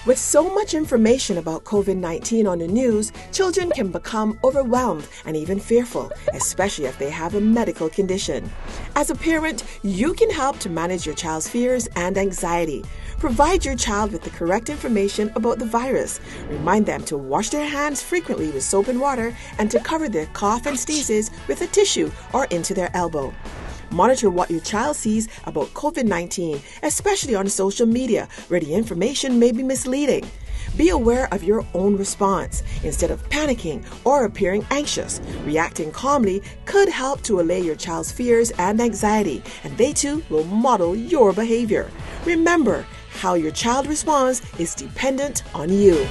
With so much information about COVID-19 on the news, children can become overwhelmed and even fearful, especially if they have a medical condition. As a parent, you can help to manage your child's fears and anxiety. Provide your child with the correct information about the virus. Remind them to wash their hands frequently with soap and water and to cover their cough and sneezes with a tissue or into their elbow. Monitor what your child sees about COVID-19, especially on social media, where the information may be misleading. Be aware of your own response. Instead of panicking or appearing anxious, reacting calmly could help to allay your child's fears and anxiety, and they too will model your behavior. Remember, how your child responds is dependent on you.